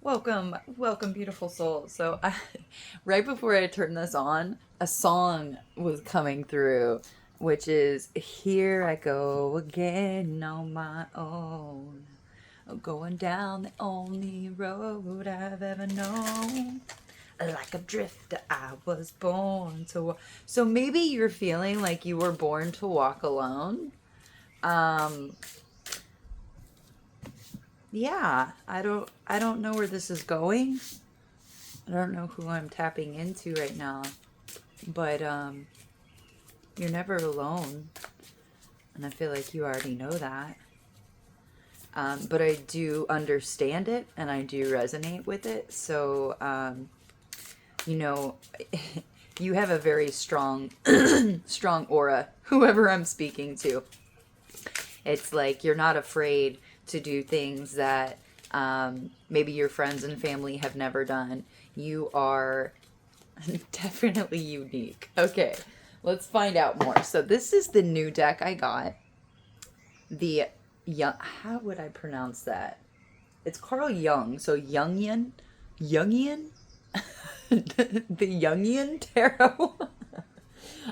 Welcome, welcome, beautiful soul. Right before I turned this on, a song was coming through, which is "Here I Go Again on My Own, going down the only road I've ever known. Like a drifter, I was born to walk." So maybe you're feeling like you were born to walk alone. Um, yeah, I don't know where this is going. I don't know who I'm tapping into right now, but you're never alone, and I feel like you already know that. But I do understand it, and I do resonate with it. You know, you have a very strong, strong aura. Whoever I'm speaking to, it's like you're not afraid to do things that maybe your friends and family have never done. You are definitely unique. Okay, let's find out more. So this is the new deck I got. The young. How would I pronounce that? It's Carl Jung. So Jungian, Jungian, the Jungian tarot.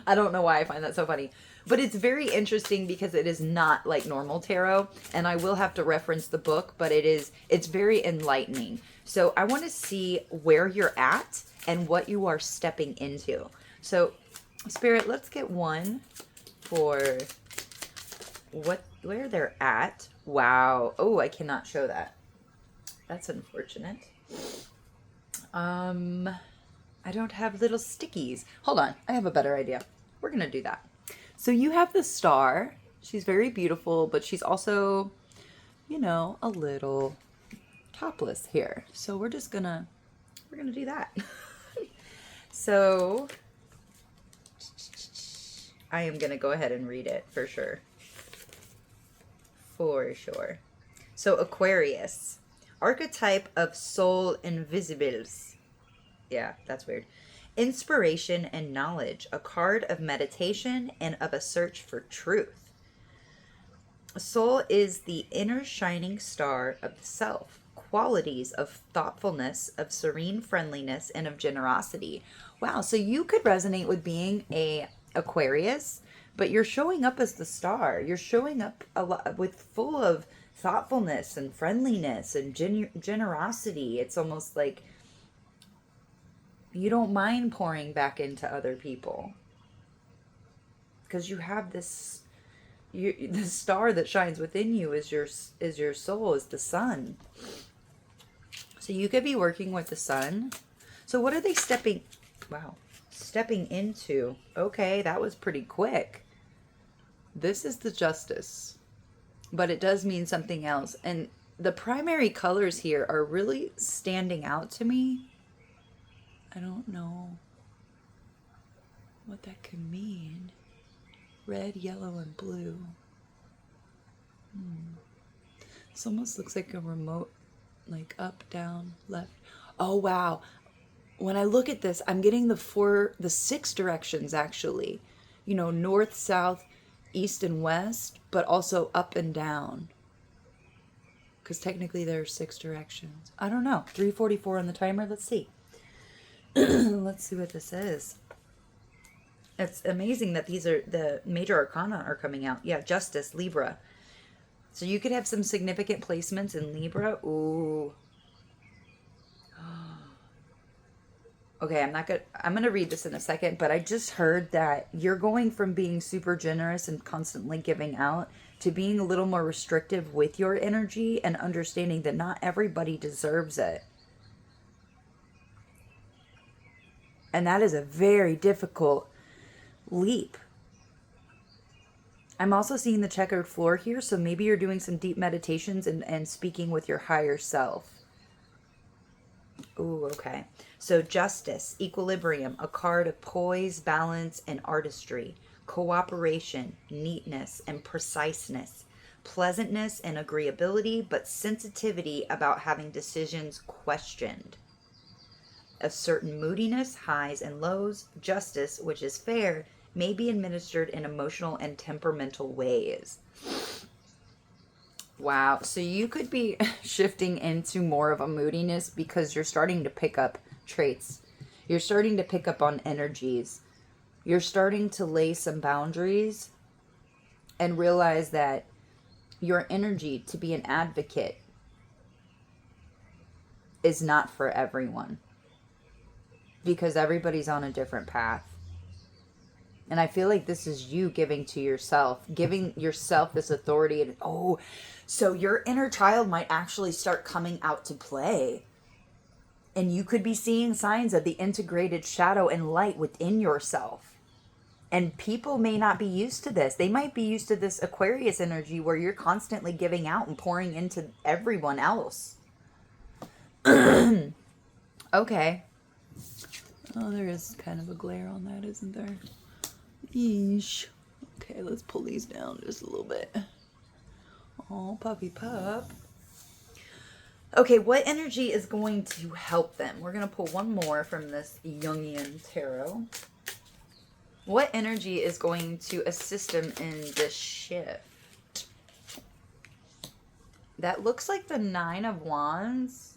I don't know why I find that so funny. But it's very interesting because it is not like normal tarot, and I will have to reference the book, but it's very enlightening. So I want to see where you're at and what you are stepping into. So Spirit, let's get one for where they're at. Wow. Oh, I cannot show that. That's unfortunate. Um I don't have little stickies. Hold on. I have a better idea. We're going to do that. So you have the star. She's very beautiful, but she's also, a little topless here. So we're going to do that. So I am going to go ahead and read it for sure. For sure. So Aquarius, archetype of soul invisibles. Yeah, that's weird. Inspiration and knowledge, a card of meditation and of a search for truth. Soul is the inner shining star of the self, qualities of thoughtfulness, of serene friendliness, and of generosity. Wow, so you could resonate with being a Aquarius, but you're showing up as the star. You're showing up a lot with full of thoughtfulness and friendliness and generosity. It's almost like you don't mind pouring back into other people because you have the star that shines within you is your soul, is the sun. So you could be working with the sun. So what are they stepping into? Okay, that was pretty quick. This is the justice, but it does mean something else, and the primary colors here are really standing out to me. I don't know what that could mean. Red, yellow, and blue. This almost looks like a remote, like up, down, left. Oh, wow. When I look at this, I'm getting the six directions actually. North, south, east, and west, but also up and down. Because technically there are six directions. I don't know. 3:44 on the timer. Let's see. Let's see what this is. It's amazing that these are the major arcana are coming out. Yeah, Justice, Libra. So you could have some significant placements in Libra. Ooh. Okay, I'm gonna read this in a second, but I just heard that you're going from being super generous and constantly giving out to being a little more restrictive with your energy and understanding that not everybody deserves it. And that is a very difficult leap. I'm also seeing the checkered floor here, so maybe you're doing some deep meditations and speaking with your higher self. Ooh, okay. So justice, equilibrium, a card of poise, balance, and artistry, cooperation, neatness, and preciseness, pleasantness and agreeability, but sensitivity about having decisions questioned. A certain moodiness, highs and lows, justice, which is fair, may be administered in emotional and temperamental ways. Wow. So you could be shifting into more of a moodiness because you're starting to pick up traits. You're starting to pick up on energies. You're starting to lay some boundaries and realize that your energy to be an advocate is not for everyone because everybody's on a different path. And I feel like this is you giving to yourself, giving yourself this authority. And oh, so your inner child might actually start coming out to play. And you could be seeing signs of the integrated shadow and light within yourself. And people may not be used to this. They might be used to this Aquarius energy where you're constantly giving out and pouring into everyone else. Okay. Oh, there is kind of a glare on that, isn't there? Yeesh. Okay, let's pull these down just a little bit. Oh, puppy pup. Okay, what energy is going to help them? We're going to pull one more from this Jungian tarot. What energy is going to assist them in this shift? That looks like the 9 of Wands.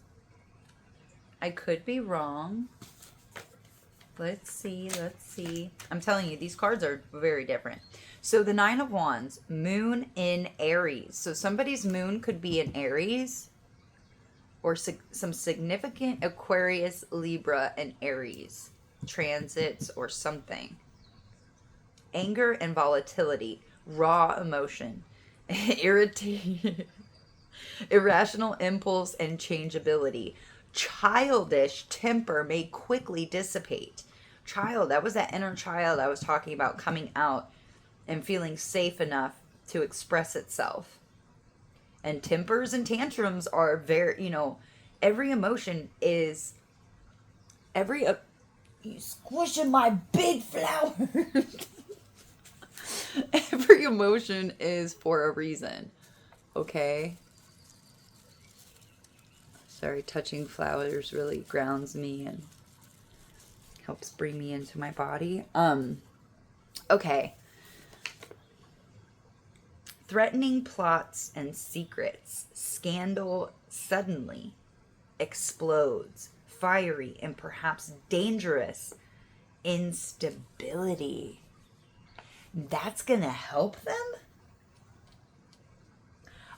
I could be wrong. Let's see, let's see. I'm telling you, these cards are very different. So the 9 of Wands, moon in Aries. So somebody's moon could be in Aries or some significant Aquarius, Libra, and Aries transits or something. Anger and volatility, raw emotion, irrational impulse and changeability. Childish temper may quickly dissipate. Child, that was that inner child I was talking about coming out and feeling safe enough to express itself. And tempers and tantrums are very, every emotion is, you squishing my big flower. Every emotion is for a reason, okay? Sorry, touching flowers really grounds me and helps bring me into my body. Okay. Threatening plots and secrets. Scandal suddenly explodes. Fiery and perhaps dangerous instability. That's going to help them?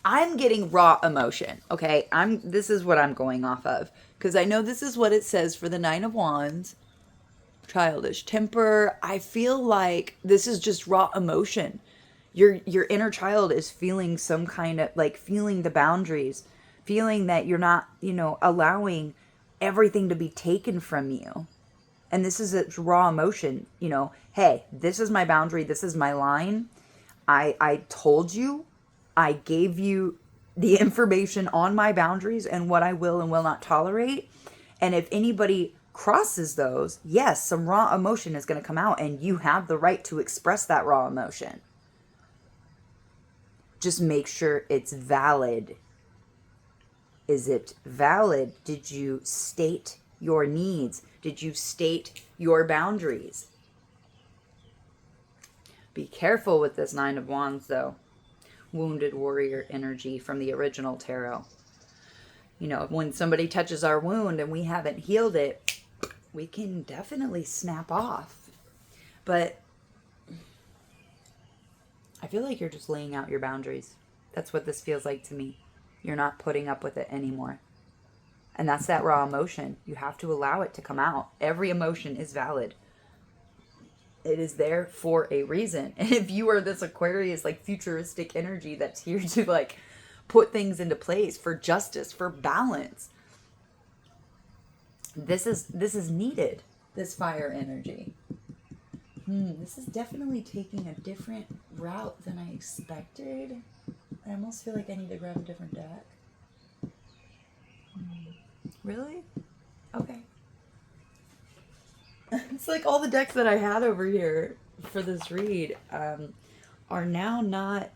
I'm getting raw emotion, okay? This is what I'm going off of. Because I know this is what it says for the 9 of Wands. Childish temper. I feel like this is just raw emotion. Your inner child is feeling some kind of, like, feeling the boundaries. Feeling that you're not, allowing everything to be taken from you. And this is a raw emotion. Hey, this is my boundary. This is my line. I told you. I gave you the information on my boundaries and what I will and will not tolerate. And if anybody crosses those, yes, some raw emotion is going to come out and you have the right to express that raw emotion. Just make sure it's valid. Is it valid? Did you state your needs? Did you state your boundaries? Be careful with this 9 of Wands, though. Wounded warrior energy from the original tarot. When somebody touches our wound and we haven't healed it, we can definitely snap off. But I feel like you're just laying out your boundaries. That's what this feels like to me. You're not putting up with it anymore. And that's that raw emotion. You have to allow it to come out. Every emotion is valid. It is there for a reason. And if you are this Aquarius, like, futuristic energy that's here to, like, put things into place for justice, for balance, this is needed, this fire energy. This is definitely taking a different route than I expected. I almost feel like I need to grab a different deck. Really? Okay. It's like all the decks that I had over here for this read are now not.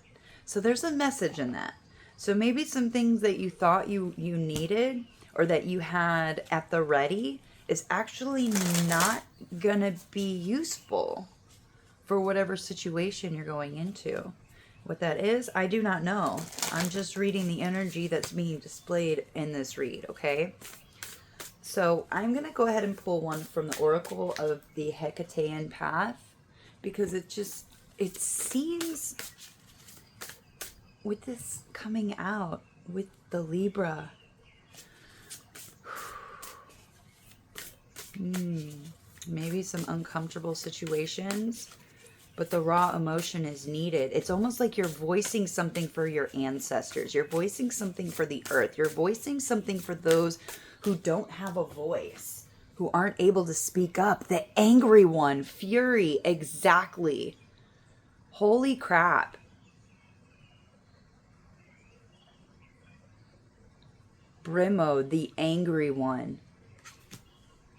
So there's a message in that. So maybe some things that you thought you needed or that you had at the ready is actually not going to be useful for whatever situation you're going into. What that is, I do not know. I'm just reading the energy that's being displayed in this read, okay? So I'm going to go ahead and pull one from the Oracle of the Hecatean Path, because it seems with this coming out with the Libra, maybe some uncomfortable situations, but the raw emotion is needed. It's almost like you're voicing something for your ancestors. You're voicing something for the earth. You're voicing something for those who don't have a voice, who aren't able to speak up. The angry one, fury, exactly. Holy crap. Brimo, the angry one.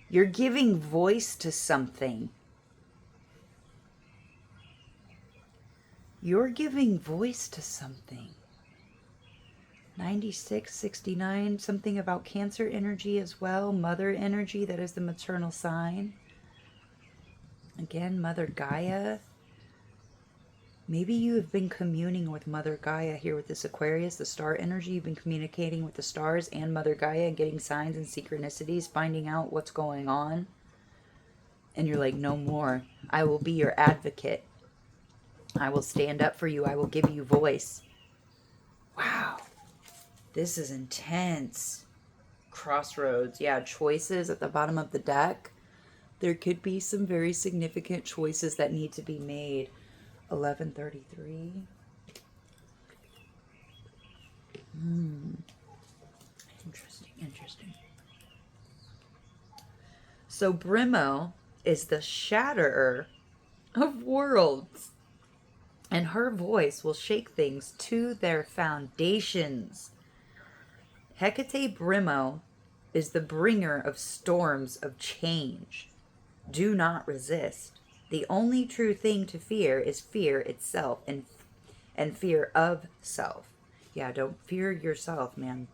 You're giving voice to something. You're giving voice to something. 96, 69, something about Cancer energy as well. Mother energy, that is the maternal sign. Again, Mother Gaia. Maybe you have been communing with Mother Gaia here with this Aquarius, the star energy. You've been communicating with the stars and Mother Gaia, getting signs and synchronicities, finding out what's going on. And you're like, no more. I will be your advocate. I will stand up for you. I will give you voice. Wow. This is intense. Crossroads. Yeah, choices at the bottom of the deck. There could be some very significant choices that need to be made. 1133. Interesting. So Brimo is the shatterer of worlds. And her voice will shake things to their foundations. Hecate Brimo is the bringer of storms of change. Do not resist. The only true thing to fear is fear itself and fear of self. Yeah, don't fear yourself, man.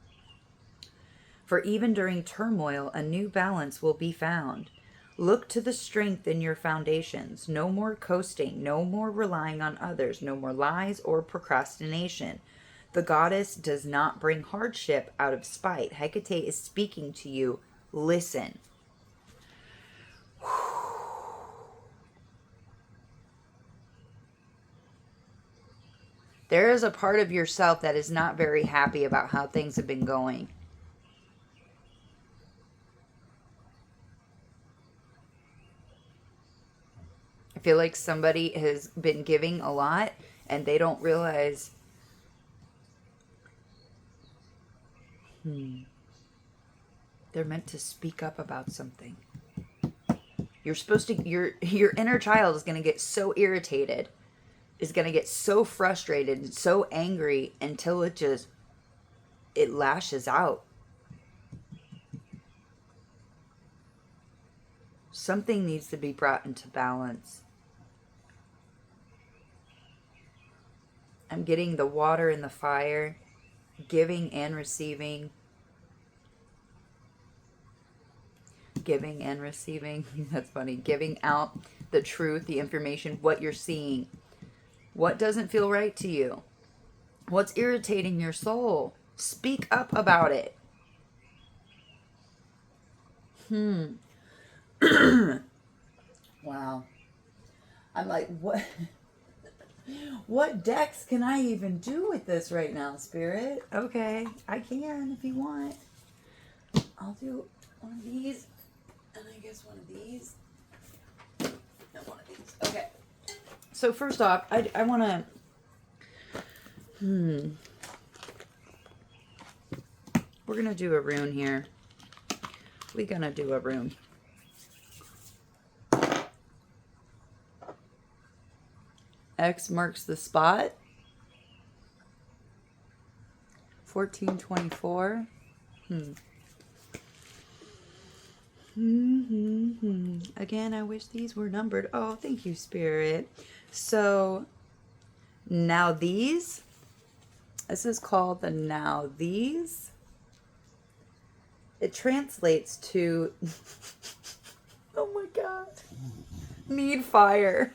For even during turmoil, a new balance will be found. Look to the strength in your foundations. No more coasting, no more relying on others, no more lies or procrastination. The goddess does not bring hardship out of spite. Hecate is speaking to you. Listen. There is a part of yourself that is not very happy about how things have been going. I feel like somebody has been giving a lot and they don't realize they're meant to speak up about something. You're supposed to, your inner child is going to get so irritated, is going to get so frustrated and so angry until it lashes out. Something needs to be brought into balance. I'm getting the water and the fire, giving and receiving. Giving and receiving. That's funny. Giving out the truth, the information, what you're seeing. What doesn't feel right to you? What's irritating your soul? Speak up about it. Wow. I'm like, what? What decks can I even do with this right now, Spirit? Okay, I can if you want. I'll do one of these, and I guess one of these, and one of these. Okay. So first off, I want to... We're going to do a rune here. We're going to do a rune. X marks the spot. 1424. Again, I wish these were numbered. Oh, thank you, Spirit. So, now these. This is called the now these. It translates to... Oh my God. Need fire.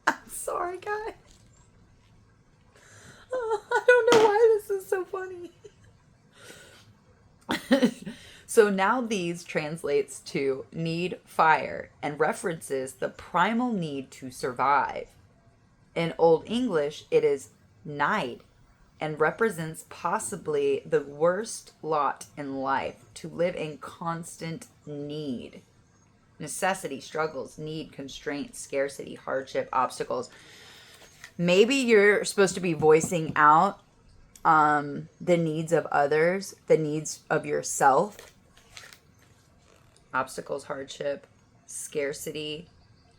I'm Sorry, guys. I don't know why this is so funny. So now these translates to need fire and references the primal need to survive. In Old English, it is need and represents possibly the worst lot in life, to live in constant need. Necessity, struggles, need, constraints, scarcity, hardship, obstacles. Maybe you're supposed to be voicing out the needs of others, the needs of yourself. Obstacles, hardship, scarcity,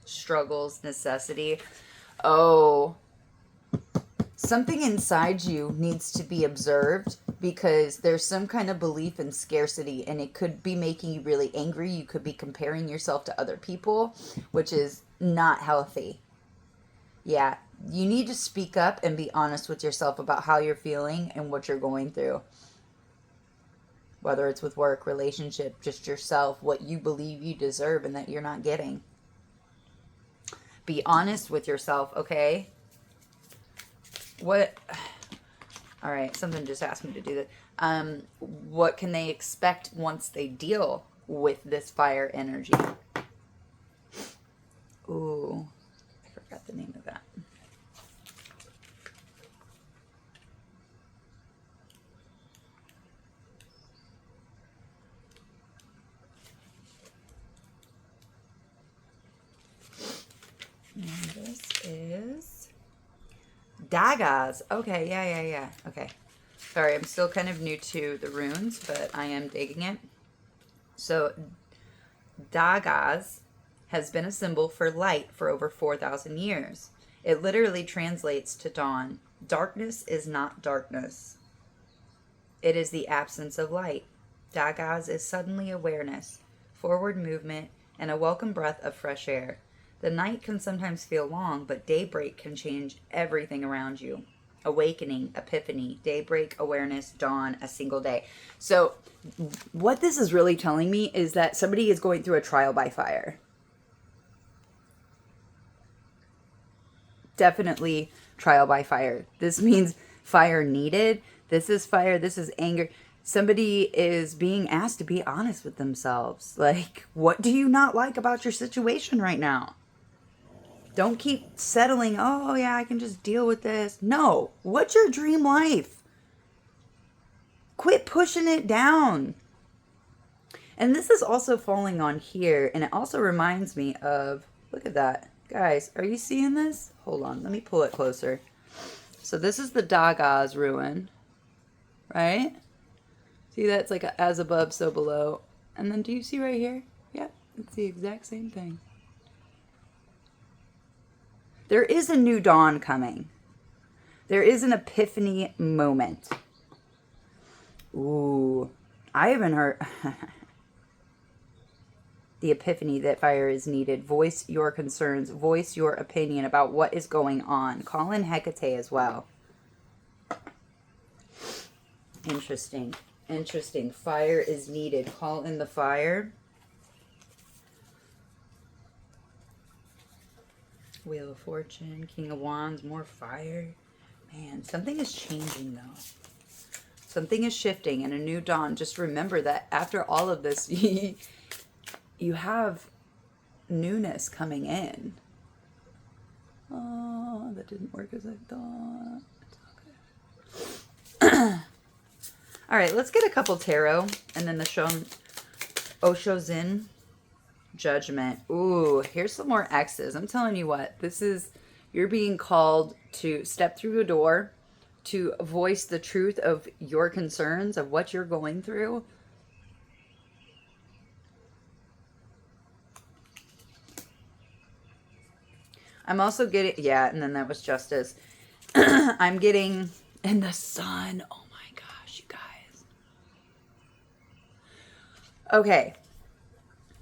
struggles, necessity. Oh, something inside you needs to be observed, because there's some kind of belief in scarcity, and it could be making you really angry. You could be comparing yourself to other people, which is not healthy. Yeah, you need to speak up and be honest with yourself about how you're feeling and what you're going through. Whether it's with work, relationship, just yourself, what you believe you deserve and that you're not getting. Be honest with yourself, okay? What? All right, something just asked me to do that. What can they expect once they deal with this fire energy? Ooh, I forgot the name of that. And this is Dagas. Okay, yeah. Okay. Sorry, I'm still kind of new to the runes, but I am digging it. So, Dagas has been a symbol for light for over 4,000 years. It literally translates to dawn. Darkness is not darkness. It is the absence of light. Dagas is suddenly awareness, forward movement, and a welcome breath of fresh air. The night can sometimes feel long, but daybreak can change everything around you. Awakening, epiphany, daybreak, awareness, dawn, a single day. So what this is really telling me is that somebody is going through a trial by fire. Definitely trial by fire. This means fire needed. This is fire. This is anger. Somebody is being asked to be honest with themselves. Like, what do you not like about your situation right now? Don't keep settling, oh yeah, I can just deal with this. No, what's your dream life? Quit pushing it down. And this is also falling on here, and it also reminds me of, look at that. Guys, are you seeing this? Hold on, let me pull it closer. So this is the Dagas ruin, right? See, that's like a as above, so below. And then do you see right here? Yep, it's the exact same thing. There is a new dawn coming. There is an epiphany moment. Ooh, I haven't heard the epiphany that fire is needed. Voice your concerns. Voice your opinion about what is going on. Call in Hecate as well. Interesting. Interesting. Fire is needed. Call in the fire. Wheel of Fortune, King of Wands, more fire. Man, something is changing though. Something is shifting and a new dawn. Just remember that after all of this, you have newness coming in. Oh, that didn't work as I thought. It's okay. All right, let's get a couple tarot and then the Oshozin. Judgment. Ooh, here's some more X's. I'm telling you what, this is, you're being called to step through a door, to voice the truth of your concerns, of what you're going through. I'm also getting, yeah, and then that was Justice. I'm getting, in the Sun. Oh my gosh, you guys. Okay.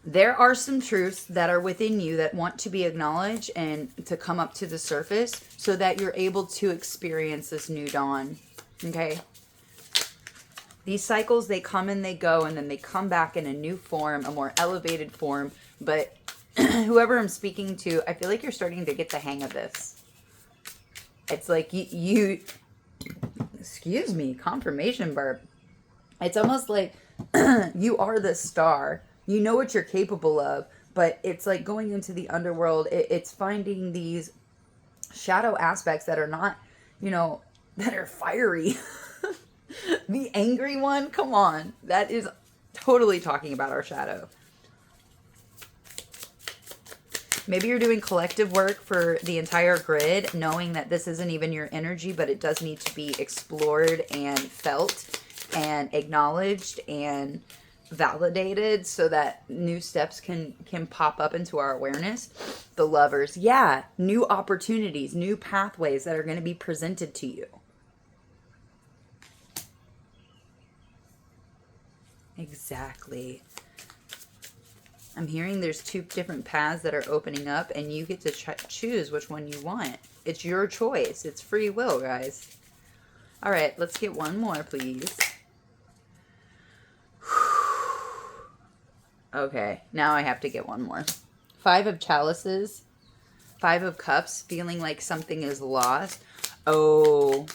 There are some truths that are within you that want to be acknowledged and to come up to the surface so that you're able to experience this new dawn. Okay? These cycles, they come and they go, and then they come back in a new form, a more elevated form. But whoever I'm speaking to, I feel like you're starting to get the hang of this. It's like excuse me, confirmation burp. It's almost like you are the star. You know what you're capable of, but it's like going into the underworld. It's finding these shadow aspects that are not, that are fiery. The angry one, come on. That is totally talking about our shadow. Maybe you're doing collective work for the entire grid, knowing that this isn't even your energy, but it does need to be explored and felt and acknowledged and validated so that new steps can pop up into our awareness. The Lovers, yeah, new opportunities, new pathways that are going to be presented to you. Exactly. I'm hearing there's 2 different paths that are opening up, and you get to choose which one you want. It's your choice. It's free will, guys. All right, let's get one more, please. Okay, now I have to get one more. 5 of Chalices, 5 of Cups, feeling like something is lost. Oh.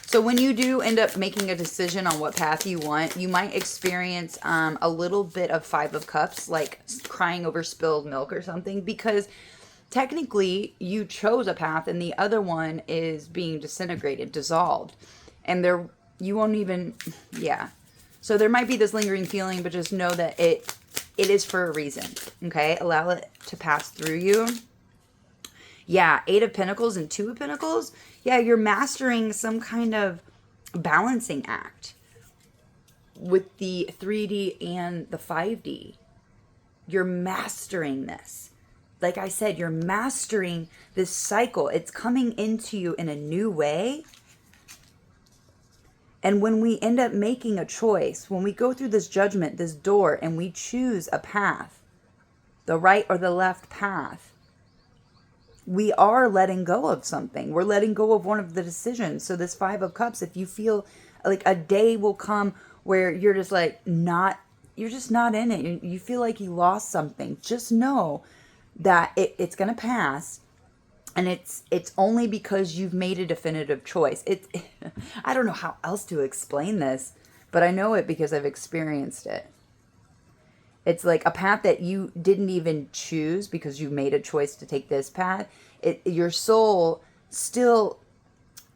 So when you do end up making a decision on what path you want, you might experience a little bit of 5 of Cups, like crying over spilled milk or something, because technically you chose a path and the other one is being disintegrated, dissolved. And you won't even, yeah. So there might be this lingering feeling, but just know that it is for a reason, okay? Allow it to pass through you. Yeah, 8 of Pentacles and 2 of Pentacles. Yeah, you're mastering some kind of balancing act with the 3D and the 5D. You're mastering this. Like I said, you're mastering this cycle. It's coming into you in a new way. And when we end up making a choice, when we go through this judgment, this door, and we choose a path, the right or the left path, we are letting go of something. We're letting go of one of the decisions. So this 5 of Cups, if you feel like a day will come where you're just like you're just not in it. You feel like you lost something. Just know that it's going to pass. And it's only because you've made a definitive choice. I don't know how else to explain this, but I know it because I've experienced it. It's like a path that you didn't even choose because you made a choice to take this path. Your soul still,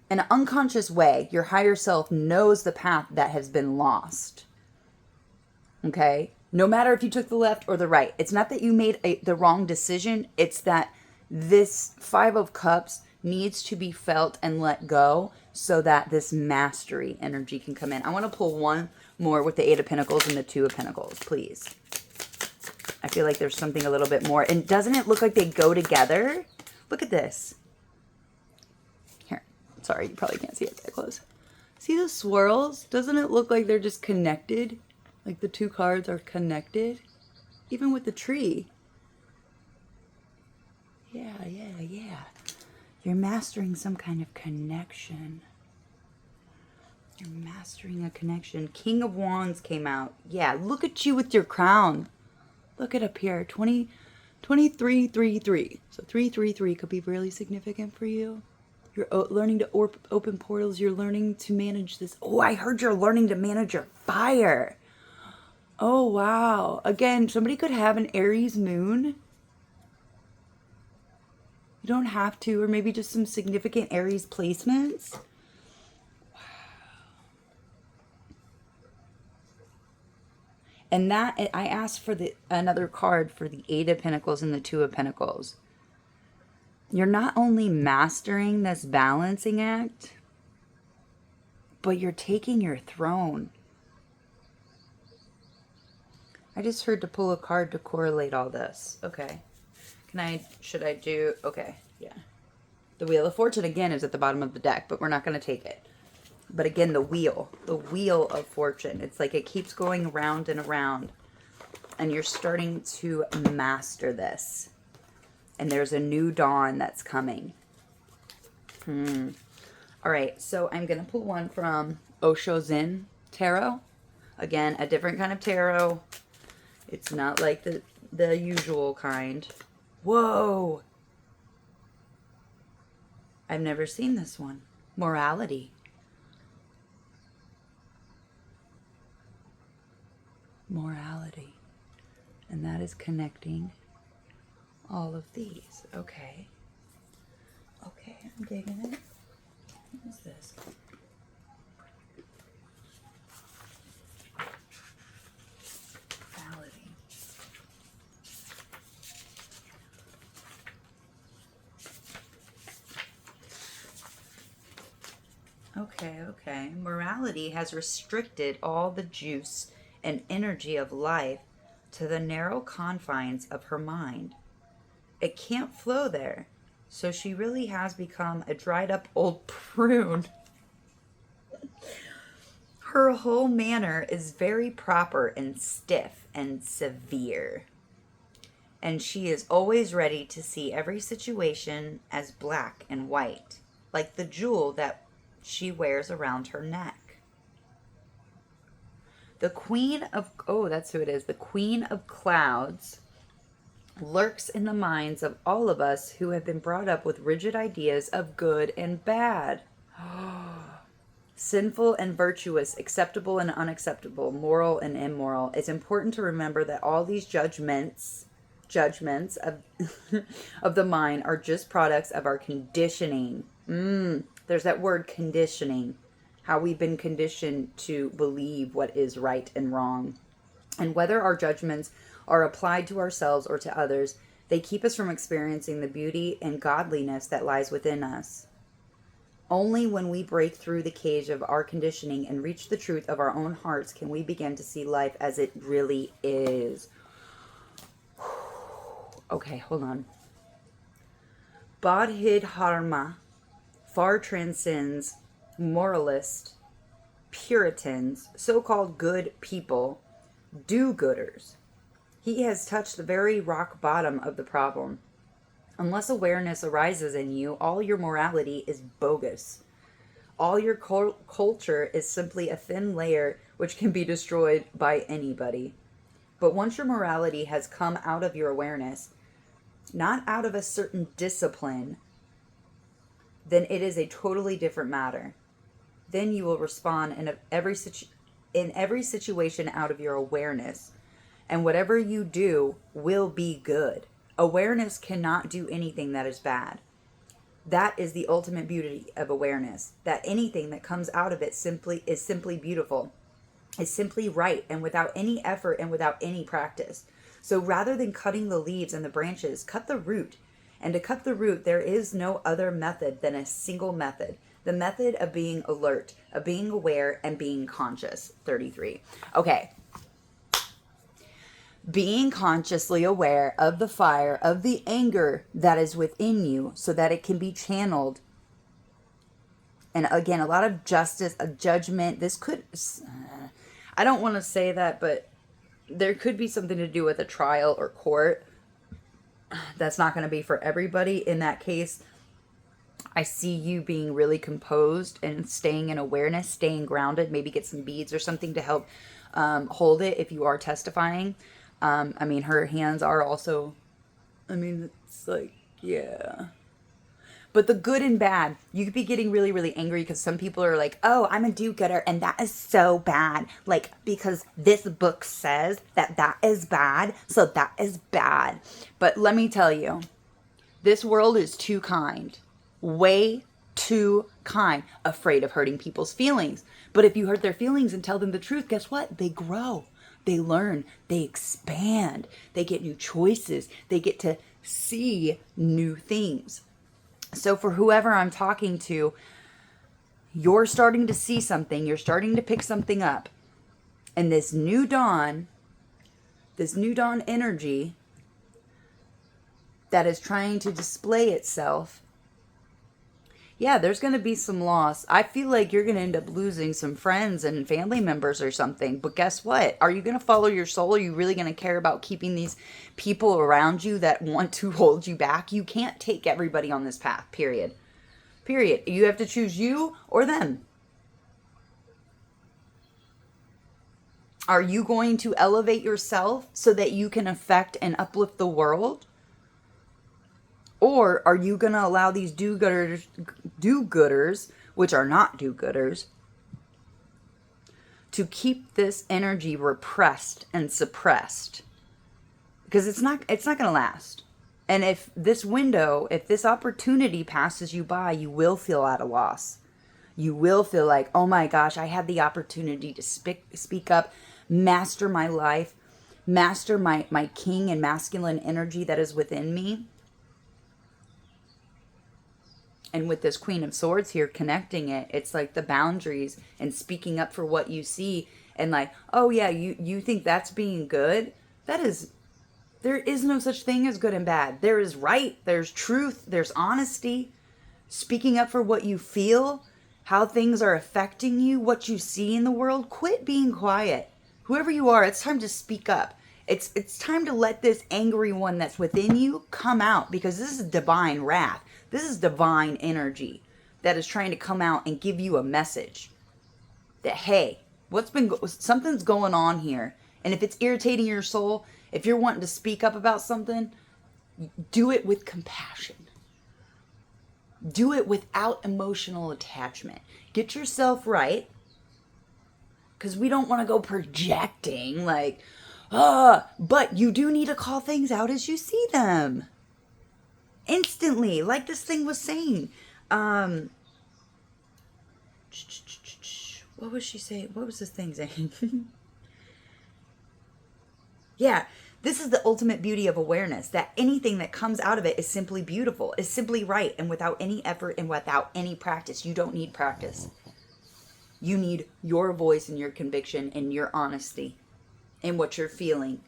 in an unconscious way, your higher self knows the path that has been lost. Okay? No matter if you took the left or the right. It's not that you made the wrong decision. It's that this 5 of Cups needs to be felt and let go so that this mastery energy can come in. I want to pull one more with the 8 of Pentacles and the 2 of Pentacles, please. I feel like there's something a little bit more. And doesn't it look like they go together? Look at this. Here. Sorry, you probably can't see it that close. See the swirls? Doesn't it look like they're just connected? Like the 2 cards are connected? Even with the tree. Yeah. You're mastering some kind of connection. You're mastering a connection. King of Wands came out. Yeah, look at you with your crown. Look it up here. 2333. So 333 could be really significant for you. You're learning to open portals. You're learning to manage this. Oh, I heard you're learning to manage your fire. Oh, wow. Again, somebody could have an Aries moon. You don't have to, or maybe just some significant Aries placements. Wow. And that, I asked for another card for the 8 of Pentacles and the 2 of Pentacles. You're not only mastering this balancing act, but you're taking your throne. I just heard to pull a card to correlate all this. Okay. Should I do, okay, yeah. The Wheel of Fortune, again, is at the bottom of the deck, but we're not going to take it. But again, the Wheel of Fortune. It's like it keeps going around and around. And you're starting to master this. And there's a new dawn that's coming. All right, so I'm going to pull one from Osho Zen Tarot. Again, a different kind of tarot. It's not like the usual kind. Whoa! I've never seen this one. Morality. Morality. And that is connecting all of these. Okay. Okay, I'm digging it. What is this? Morality. Okay. Morality has restricted all the juice and energy of life to the narrow confines of her mind. It can't flow there, so she really has become a dried up old prune. Her whole manner is very proper and stiff and severe. And she is always ready to see every situation as black and white, like the jewel that she wears around her neck. The Queen of, oh, that's who it is. The Queen of Clouds lurks in the minds of all of us who have been brought up with rigid ideas of good and bad, sinful and virtuous, acceptable and unacceptable, moral and immoral. It's important to remember that all these judgments of of the mind are just products of our conditioning. There's that word conditioning. How we've been conditioned to believe what is right and wrong. And whether our judgments are applied to ourselves or to others, they keep us from experiencing the beauty and godliness that lies within us. Only when we break through the cage of our conditioning and reach the truth of our own hearts can we begin to see life as it really is. Okay, hold on. Bodhidharma far transcends moralist, Puritans, so-called good people, do-gooders. He has touched the very rock bottom of the problem. Unless awareness arises in you, all your morality is bogus. All your culture is simply a thin layer which can be destroyed by anybody. But once your morality has come out of your awareness, not out of a certain discipline, then it is a totally different matter. Then you will respond in every situation out of your awareness. And whatever you do will be good. Awareness cannot do anything that is bad. That is the ultimate beauty of awareness. That anything that comes out of it is simply beautiful. Is simply right and without any effort and without any practice. So rather than cutting the leaves and the branches, cut the root. And to cut the root, there is no other method than a single method. The method of being alert, of being aware, and being conscious. 33. Okay. Being consciously aware of the fire, of the anger that is within you so that it can be channeled. And again, a lot of justice, a judgment. This could, I don't want to say that, but there could be something to do with a trial or court. That's not going to be for everybody. In that case, I see you being really composed and staying in awareness, staying grounded, maybe get some beads or something to help hold it if you are testifying. I mean, her hands are also, I mean, it's like, yeah. But the good and bad, you could be getting really, really angry because some people are like, oh, I'm a do-gooder and that is so bad. Like, because this book says that that is bad, so that is bad. But let me tell you, this world is too kind. Way too kind. Afraid of hurting people's feelings. But if you hurt their feelings and tell them the truth, guess what? They grow. They learn. They expand. They get new choices. They get to see new things. So for whoever I'm talking to, you're starting to see something. You're starting to pick something up. And this new dawn energy that is trying to display itself, yeah, there's going to be some loss. I feel like you're going to end up losing some friends and family members or something. But guess what? Are you going to follow your soul? Are you really going to care about keeping these people around you that want to hold you back? You can't take everybody on this path, period. Period. You have to choose you or them. Are you going to elevate yourself so that you can affect and uplift the world? Or are you going to allow these do-gooders, which are not do-gooders, to keep this energy repressed and suppressed? Because it's not going to last. And if this window, if this opportunity passes you by, you will feel at a loss. You will feel like, oh my gosh, I had the opportunity to speak up, master my life, master my king and masculine energy that is within me. And with this Queen of Swords here connecting it, it's like the boundaries and speaking up for what you see. And like, oh yeah, you think that's being good? There is no such thing as good and bad. There is right, there's truth, there's honesty. Speaking up for what you feel, how things are affecting you, what you see in the world. Quit being quiet. Whoever you are, it's time to speak up. It's time to let this angry one that's within you come out, because this is divine wrath. This is divine energy that is trying to come out and give you a message that, hey, something's going on here. And if it's irritating your soul, if you're wanting to speak up about something, do it with compassion. Do it without emotional attachment. Get yourself right. Because we don't want to go projecting like, but you do need to call things out as you see them. Instantly, like this thing was saying. What was she saying? What was this thing saying? Yeah, this is the ultimate beauty of awareness, that anything that comes out of it is simply beautiful, is simply right, and without any effort and without any practice. You don't need practice. You need your voice and your conviction and your honesty in what you're feeling,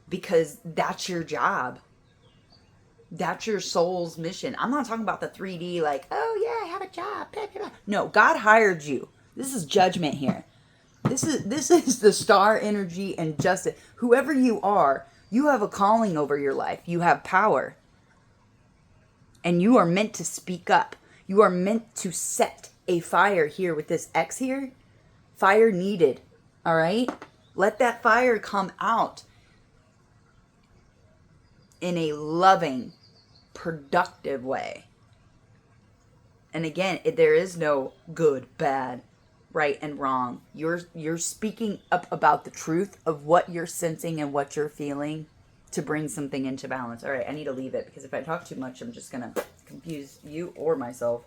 because that's your job. That's your soul's mission. I'm not talking about the 3D like, oh yeah, I have a job. No, God hired you. This is judgment here. This is the star energy and justice. Whoever you are, you have a calling over your life. You have power. And you are meant to speak up. You are meant to set a fire here with this X here. Fire needed. All right? Let that fire come out in a loving, productive way. And again, there is no good, bad, right and wrong. You're speaking up about the truth of what you're sensing and what you're feeling to bring something into balance. All right, I need to leave it, because if I talk too much, I'm just going to confuse you or myself.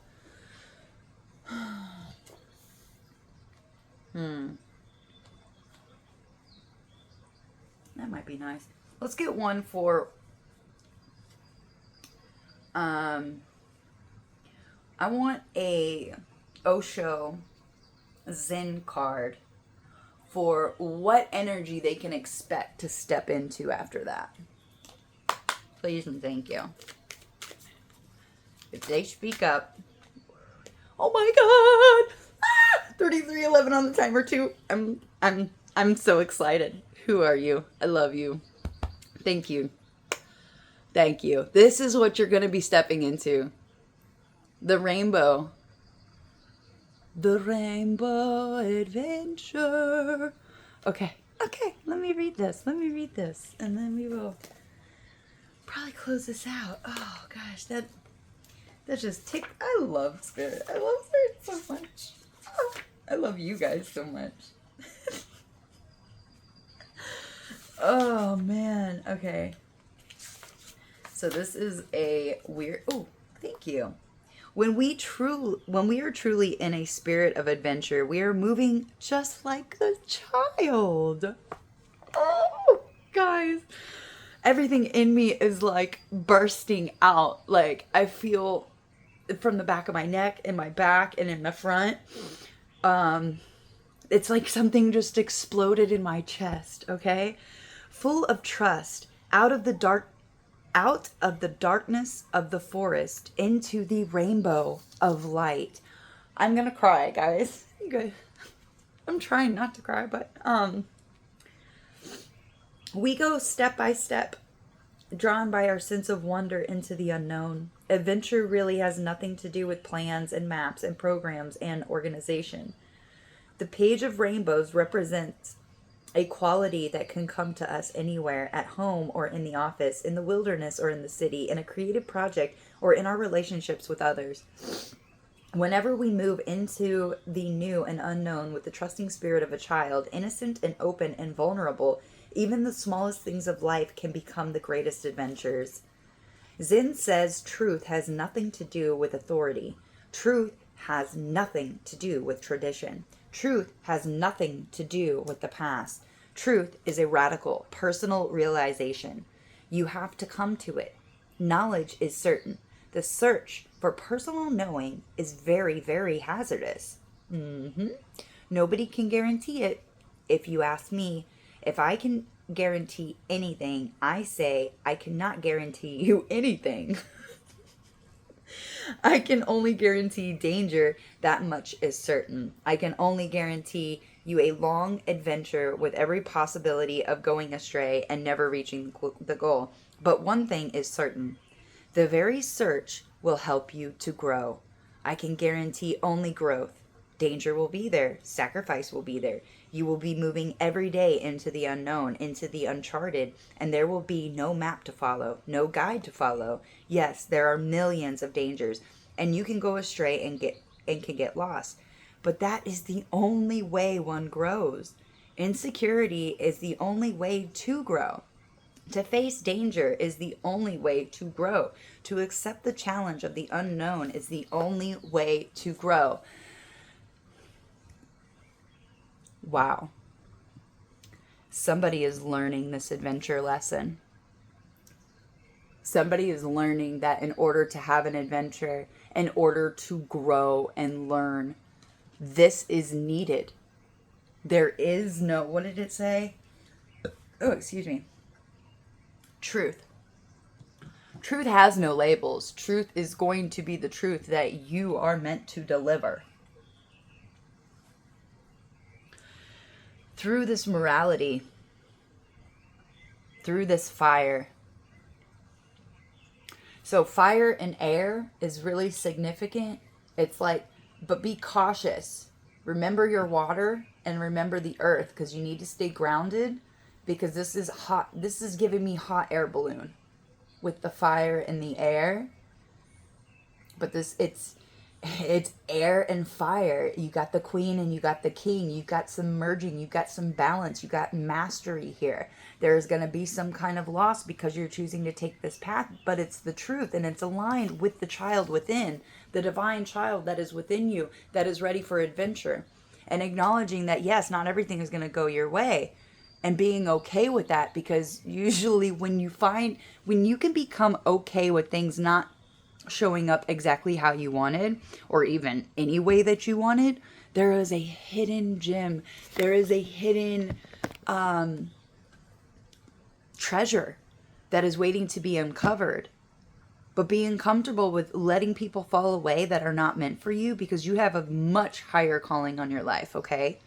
That might be nice. Let's get one for I want a Osho Zen card for what energy they can expect to step into after that. Please and thank you. If they speak up. Oh my god! 33:11 on the timer too. I'm so excited. Who are you? I love you. Thank you. Thank you. This is what you're going to be stepping into. The rainbow. The rainbow adventure. Okay. Let me read this. And then we will probably close this out. Oh gosh, that just ticked. I love Spirit. I love Spirit so much. Oh, I love you guys so much. Oh man. Okay. So this is a weird. Oh, thank you. When we are truly in a spirit of adventure, we are moving just like a child. Oh, guys. Everything in me is like bursting out. Like I feel from the back of my neck, in my back, and in the front. It's like something just exploded in my chest, okay? Full of trust, out of the darkness of the forest into the rainbow of light. I'm gonna cry, guys. You guys, I'm trying not to cry, but we go step by step, drawn by our sense of wonder into the unknown. Adventure really has nothing to do with plans and maps and programs and organization. The page of rainbows represents a quality that can come to us anywhere, at home or in the office, in the wilderness or in the city, in a creative project or in our relationships with others. Whenever we move into the new and unknown with the trusting spirit of a child, innocent and open and vulnerable, even the smallest things of life can become the greatest adventures. Zen says truth has nothing to do with authority. Truth has nothing to do with tradition. Truth has nothing to do with the past. Truth is a radical, personal realization. You have to come to it. Knowledge is certain. The search for personal knowing is very, very hazardous. Nobody can guarantee it. If you ask me, if I can guarantee anything, I say I cannot guarantee you anything. I can only guarantee danger. That much is certain. I can only guarantee you a long adventure with every possibility of going astray and never reaching the goal. But one thing is certain. The very search will help you to grow. I can guarantee only growth. Danger will be there. Sacrifice will be there. You will be moving every day into the unknown, into the uncharted, and there will be no map to follow, no guide to follow. Yes, there are millions of dangers, and you can go astray and can get lost. But that is the only way one grows. Insecurity is the only way to grow. To face danger is the only way to grow. To accept the challenge of the unknown is the only way to grow. Wow. Somebody is learning this adventure lesson. Somebody is learning that in order to have an adventure, in order to grow and learn, this is needed. There is no, what did it say? Oh, excuse me. Truth. Truth has no labels. Truth is going to be the truth that you are meant to deliver. Through this morality, through this fire. So fire and air is really significant. It's like, but be cautious. Remember your water and remember the earth, because you need to stay grounded, because this is hot. This is giving me hot air balloon with the fire and the air. But it's air and fire. You got the queen and you got the king. You got some merging. You got some balance. You got mastery here. There's going to be some kind of loss because you're choosing to take this path, but it's the truth and it's aligned with the child within, the divine child that is within you, that is ready for adventure. And acknowledging that, yes, not everything is going to go your way. And being okay with that, because usually when you can become okay with things not showing up exactly how you wanted, or even any way that you wanted, there is a hidden gem. There is a hidden treasure that is waiting to be uncovered. But being comfortable with letting people fall away that are not meant for you, because you have a much higher calling on your life, okay?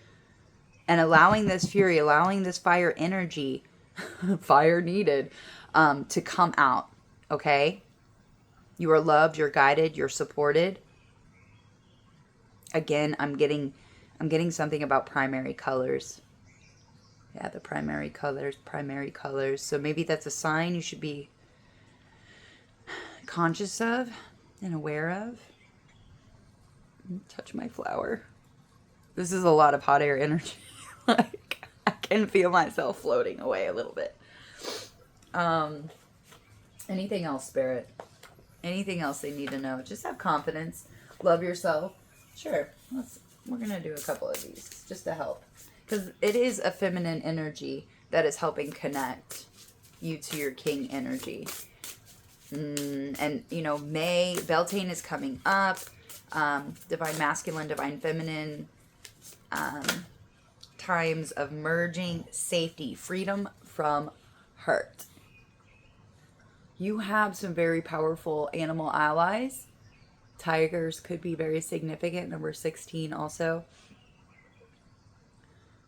And allowing this fury, allowing this fire energy, fire needed, to come out, okay? You are loved, you're guided, you're supported. Again, I'm getting something about primary colors. Yeah, the primary colors. So maybe that's a sign you should be conscious of and aware of. Touch my flower. This is a lot of hot air energy. Like, I can feel myself floating away a little bit. Anything else, Spirit? Anything else they need to know? Just have confidence. Love yourself. Sure. We're going to do a couple of these just to help. Because it is a feminine energy that is helping connect you to your king energy. And, May, Beltane is coming up. Divine masculine, divine feminine. Times of merging, safety, freedom from hurt. You have some very powerful animal allies. Tigers could be very significant. Number 16 also.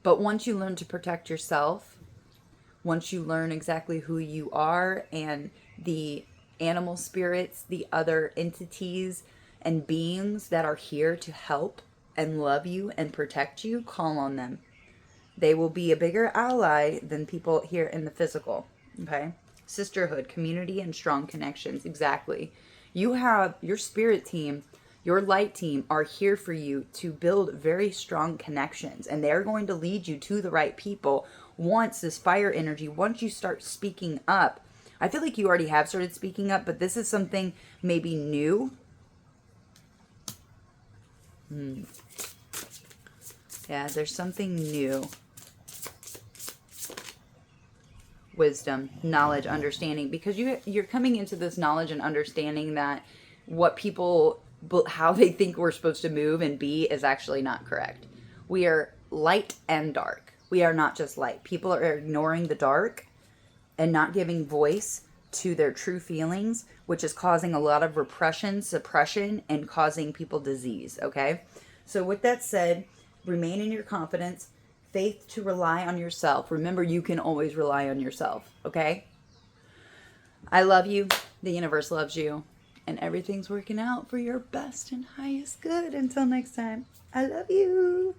But once you learn to protect yourself, once you learn exactly who you are and the animal spirits, the other entities and beings that are here to help and love you and protect you, call on them. They will be a bigger ally than people here in the physical. Okay? Sisterhood, community, and strong connections. Exactly. You have your spirit team, your light team are here for you to build very strong connections, and they're going to lead you to the right people once this fire energy, once you start speaking up. I feel like you already have started speaking up, but this is something maybe new. Yeah, there's something new. Wisdom, knowledge, understanding, because you're coming into this knowledge and understanding that what people, how they think we're supposed to move and be is actually not correct. We are light and dark. We are not just light. People are ignoring the dark and not giving voice to their true feelings, which is causing a lot of repression, suppression, and causing people disease. Okay, so with that said, remain in your confidence, faith to rely on yourself. Remember, you can always rely on yourself. Okay, I love you, the universe loves you, and everything's working out for your best and highest good. Until next time, I love you.